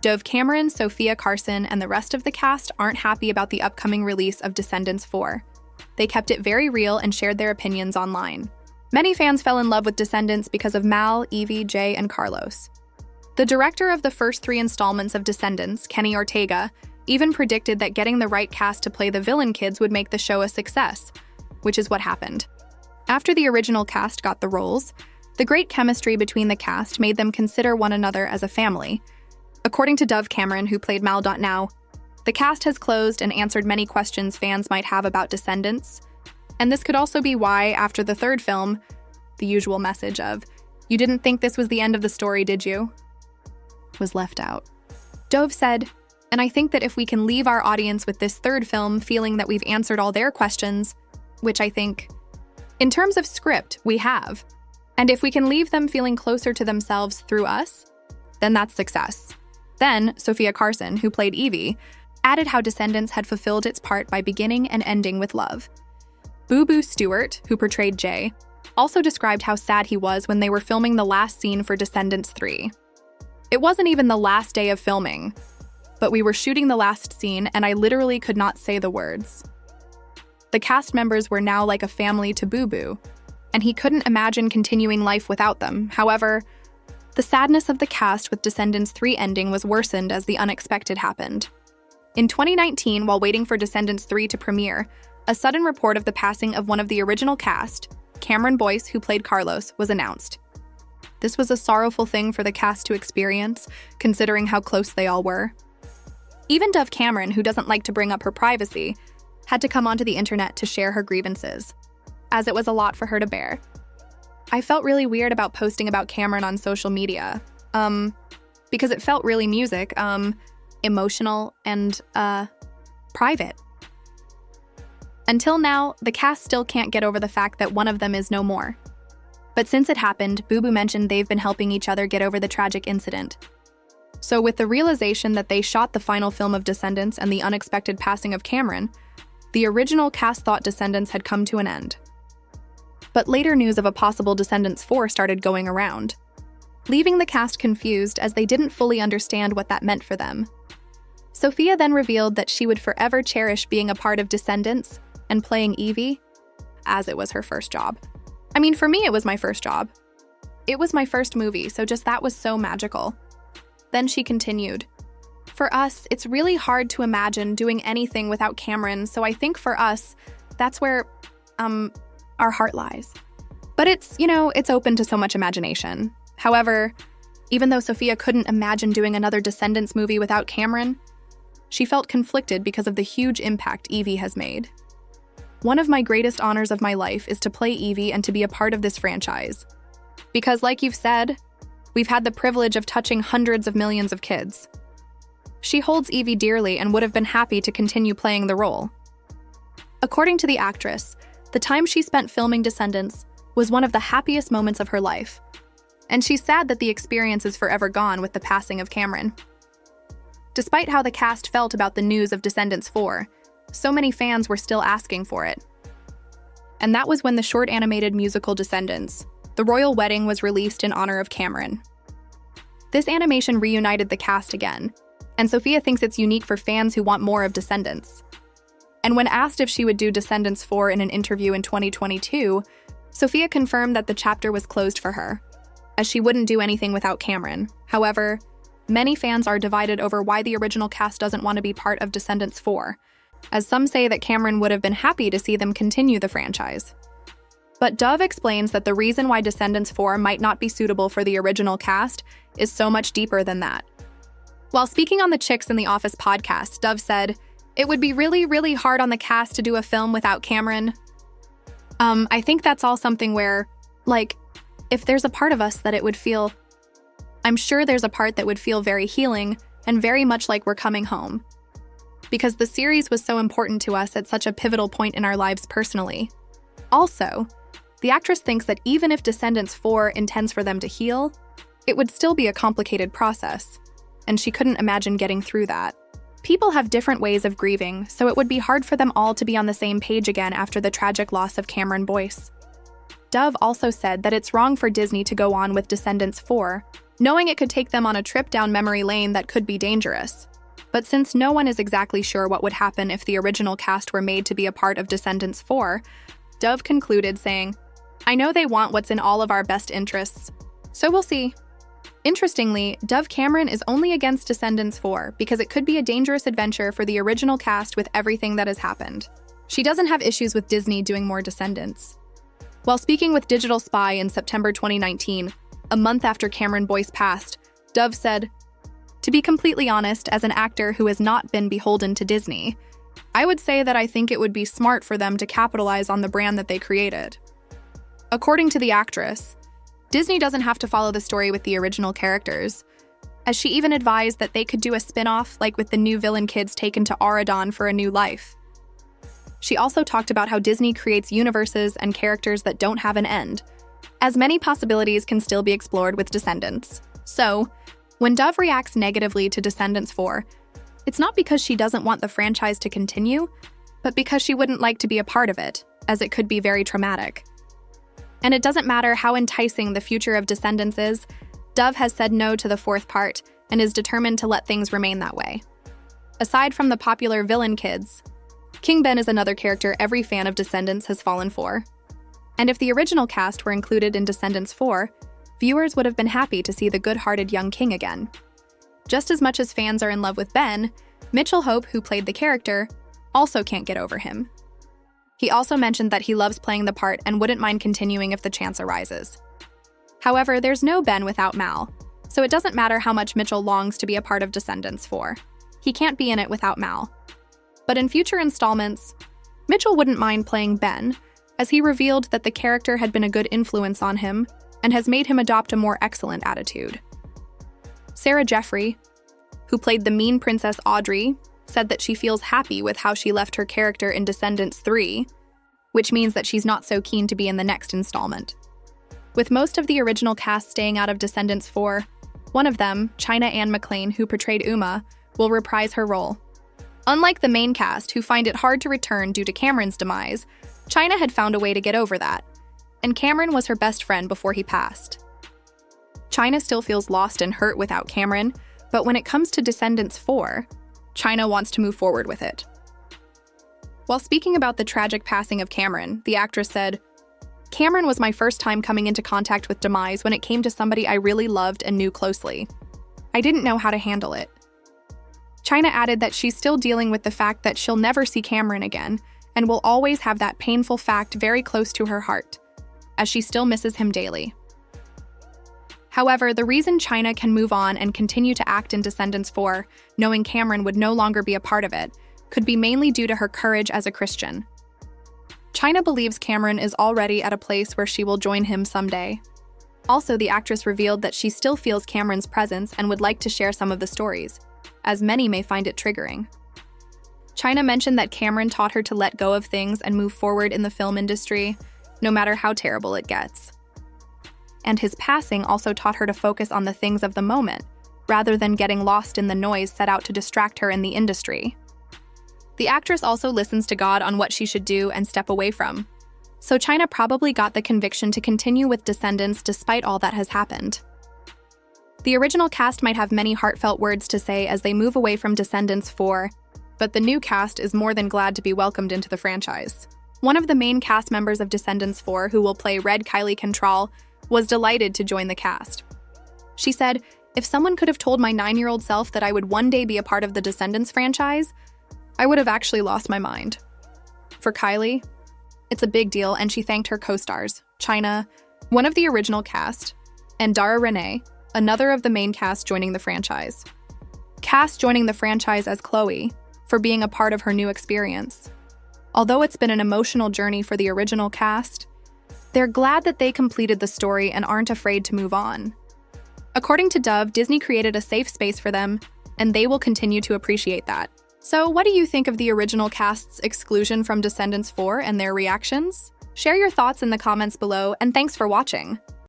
Dove Cameron, Sophia Carson, and the rest of the cast aren't happy about the upcoming release of Descendants 4. They kept it very real and shared their opinions online. Many fans fell in love with Descendants because of Mal, Evie, Jay, and Carlos. The director of the first 3 installments of Descendants, Kenny Ortega, even predicted that getting the right cast to play the villain kids would make the show a success, which is what happened. After the original cast got the roles, the great chemistry between the cast made them consider one another as a family. According to Dove Cameron, who played Mal.Now, the cast has closed and answered many questions fans might have about Descendants. And this could also be why, after the 3rd film, the usual message of, "You didn't think this was the end of the story, did you?" was left out. Dove said, "And I think that if we can leave our audience with this 3rd film feeling that we've answered all their questions, which I think, in terms of script, we have, and if we can leave them feeling closer to themselves through us, then that's success." Then, Sophia Carson, who played Evie, added how Descendants had fulfilled its part by beginning and ending with love. Boo Boo Stewart, who portrayed Jay, also described how sad he was when they were filming the last scene for Descendants 3. "It wasn't even the last day of filming, but we were shooting the last scene and I literally could not say the words. The cast members were now like a family to Boo Boo, and he couldn't imagine continuing life without them. However, the sadness of the cast with Descendants 3 ending was worsened as the unexpected happened. In 2019, while waiting for Descendants 3 to premiere, a sudden report of the passing of one of the original cast, Cameron Boyce, who played Carlos, was announced. This was a sorrowful thing for the cast to experience, considering how close they all were. Even Dove Cameron, who doesn't like to bring up her privacy, had to come onto the internet to share her grievances, as it was a lot for her to bear. "I felt really weird about posting about Cameron on social media, because it felt really emotional and, private. Until now, the cast still can't get over the fact that one of them is no more. But since it happened, Boo Boo mentioned they've been helping each other get over the tragic incident. So with the realization that they shot the final film of Descendants and the unexpected passing of Cameron, the original cast thought Descendants had come to an end. But later news of a possible Descendants 4 started going around, leaving the cast confused as they didn't fully understand what that meant for them. Sophia then revealed that she would forever cherish being a part of Descendants and playing Evie, as it was her first job. I mean, for me, it was my first job. It was my first movie, so just that was so magical." Then she continued, "For us, it's really hard to imagine doing anything without Cameron, so I think for us, that's where, our heart lies. But it's open to so much imagination. However, even though Sophia couldn't imagine doing another Descendants movie without Cameron, she felt conflicted because of the huge impact Evie has made. One of my greatest honors of my life is to play Evie and to be a part of this franchise. Because like you've said, we've had the privilege of touching hundreds of millions of kids. She holds Evie dearly and would have been happy to continue playing the role." According to the actress, the time she spent filming Descendants was one of the happiest moments of her life, and she's sad that the experience is forever gone with the passing of Cameron. Despite how the cast felt about the news of Descendants 4, so many fans were still asking for it. And that was when the short animated musical Descendants, The Royal Wedding, was released in honor of Cameron. This animation reunited the cast again, and Sophia thinks it's unique for fans who want more of Descendants. And when asked if she would do Descendants 4 in an interview in 2022, Sophia confirmed that the chapter was closed for her, as she wouldn't do anything without Cameron. However, many fans are divided over why the original cast doesn't want to be part of Descendants 4, as some say that Cameron would have been happy to see them continue the franchise. But Dove explains that the reason why Descendants 4 might not be suitable for the original cast is so much deeper than that. While speaking on the Chicks in the Office podcast, Dove said, "It would be really, really hard on the cast to do a film without Cameron. I think that's all something where, if there's a part of us that it would feel, I'm sure there's a part that would feel very healing and very much like we're coming home. Because the series was so important to us at such a pivotal point in our lives personally. Also, the actress thinks that even if Descendants 4 intends for them to heal, it would still be a complicated process, and she couldn't imagine getting through that. People have different ways of grieving, so it would be hard for them all to be on the same page again after the tragic loss of Cameron Boyce. Dove also said that it's wrong for Disney to go on with Descendants 4, knowing it could take them on a trip down memory lane that could be dangerous. But since no one is exactly sure what would happen if the original cast were made to be a part of Descendants 4, Dove concluded saying, "I know they want what's in all of our best interests, so we'll see." Interestingly, Dove Cameron is only against Descendants 4 because it could be a dangerous adventure for the original cast with everything that has happened. She doesn't have issues with Disney doing more Descendants. While speaking with Digital Spy in September 2019, a month after Cameron Boyce passed, Dove said, "To be completely honest, as an actor who has not been beholden to Disney, I would say that I think it would be smart for them to capitalize on the brand that they created." According to the actress, Disney doesn't have to follow the story with the original characters, as she even advised that they could do a spin-off like with the new villain kids taken to Auradon for a new life. She also talked about how Disney creates universes and characters that don't have an end, as many possibilities can still be explored with Descendants. So, when Dove reacts negatively to Descendants 4, it's not because she doesn't want the franchise to continue, but because she wouldn't like to be a part of it, as it could be very traumatic. And it doesn't matter how enticing the future of Descendants is, Dove has said no to the fourth part and is determined to let things remain that way. Aside from the popular villain kids, King Ben is another character every fan of Descendants has fallen for. And if the original cast were included in Descendants 4, viewers would have been happy to see the good-hearted young king again. Just as much as fans are in love with Ben, Mitchell Hope, who played the character, also can't get over him. He also mentioned that he loves playing the part and wouldn't mind continuing if the chance arises. However, there's no Ben without Mal, so it doesn't matter how much Mitchell longs to be a part of Descendants 4. He can't be in it without Mal. But in future installments, Mitchell wouldn't mind playing Ben, as he revealed that the character had been a good influence on him and has made him adopt a more excellent attitude. Sarah Jeffrey, who played the mean Princess Audrey, said that she feels happy with how she left her character in Descendants 3, which means that she's not so keen to be in the next installment. With most of the original cast staying out of Descendants 4, one of them, China Anne McClain, who portrayed Uma, will reprise her role. Unlike the main cast, who find it hard to return due to Cameron's demise, China had found a way to get over that, and Cameron was her best friend before he passed. China still feels lost and hurt without Cameron, but when it comes to Descendants 4, China wants to move forward with it. While speaking about the tragic passing of Cameron, the actress said, "Cameron was my first time coming into contact with demise when it came to somebody I really loved and knew closely. I didn't know how to handle it." China added that she's still dealing with the fact that she'll never see Cameron again and will always have that painful fact very close to her heart, as she still misses him daily. However, the reason China can move on and continue to act in Descendants 4, knowing Cameron would no longer be a part of it, could be mainly due to her courage as a Christian. China believes Cameron is already at a place where she will join him someday. Also, the actress revealed that she still feels Cameron's presence and would like to share some of the stories, as many may find it triggering. China mentioned that Cameron taught her to let go of things and move forward in the film industry, no matter how terrible it gets. And his passing also taught her to focus on the things of the moment, rather than getting lost in the noise set out to distract her in the industry. The actress also listens to God on what she should do and step away from. So China probably got the conviction to continue with Descendants despite all that has happened. The original cast might have many heartfelt words to say as they move away from Descendants 4, but the new cast is more than glad to be welcomed into the franchise. One of the main cast members of Descendants 4, who will play Red Kylie Cantrell, was delighted to join the cast. She said, "If someone could have told my 9-year-old self that I would one day be a part of the Descendants franchise, I would have actually lost my mind." For Kylie, it's a big deal, and she thanked her co-stars, China, one of the original cast, and Dara Renee, another of the main cast joining the franchise. Cast joining the franchise as Chloe, for being a part of her new experience. Although it's been an emotional journey for the original cast, they're glad that they completed the story and aren't afraid to move on. According to Dove, Disney created a safe space for them, and they will continue to appreciate that. So what do you think of the original cast's exclusion from Descendants 4 and their reactions? Share your thoughts in the comments below, and thanks for watching.